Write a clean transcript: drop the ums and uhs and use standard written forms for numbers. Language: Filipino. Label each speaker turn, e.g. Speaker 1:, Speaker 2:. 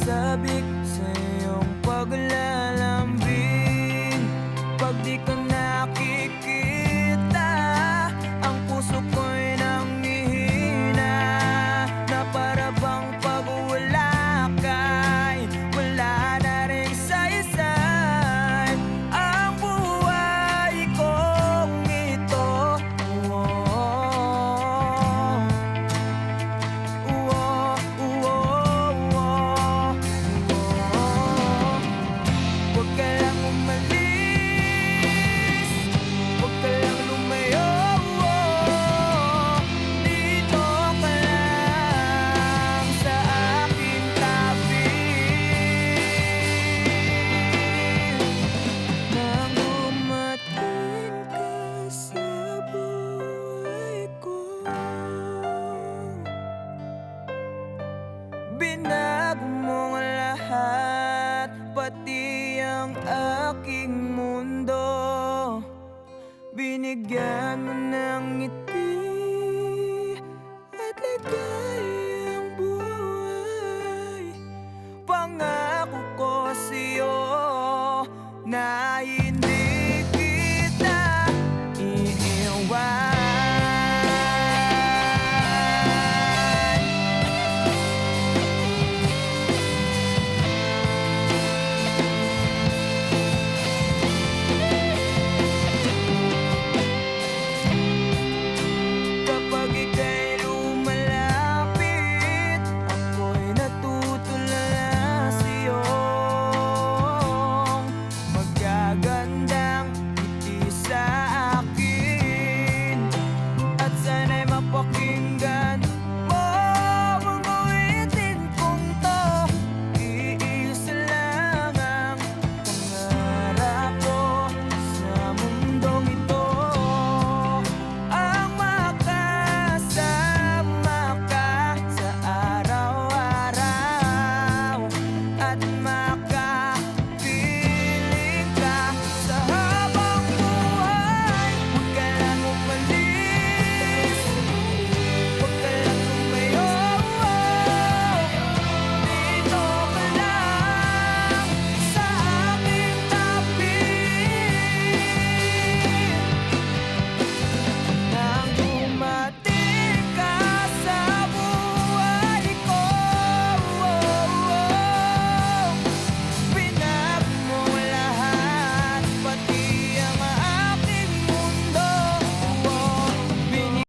Speaker 1: Sabik sa iyong paglalambing. Pag di ka nakikita, ang puso ko'y nanghihina, na para bang pag wala ka'y wala na ring saysay ang buhay kong ito. Huwag ka lang umalis, huwag ka lang lumayo. Dito ka lang sa aking tabi. Nang dumating ka sa buhay ko, binago mo ang lahat, pati ang aking mundo. Binigyan mo ng ngiti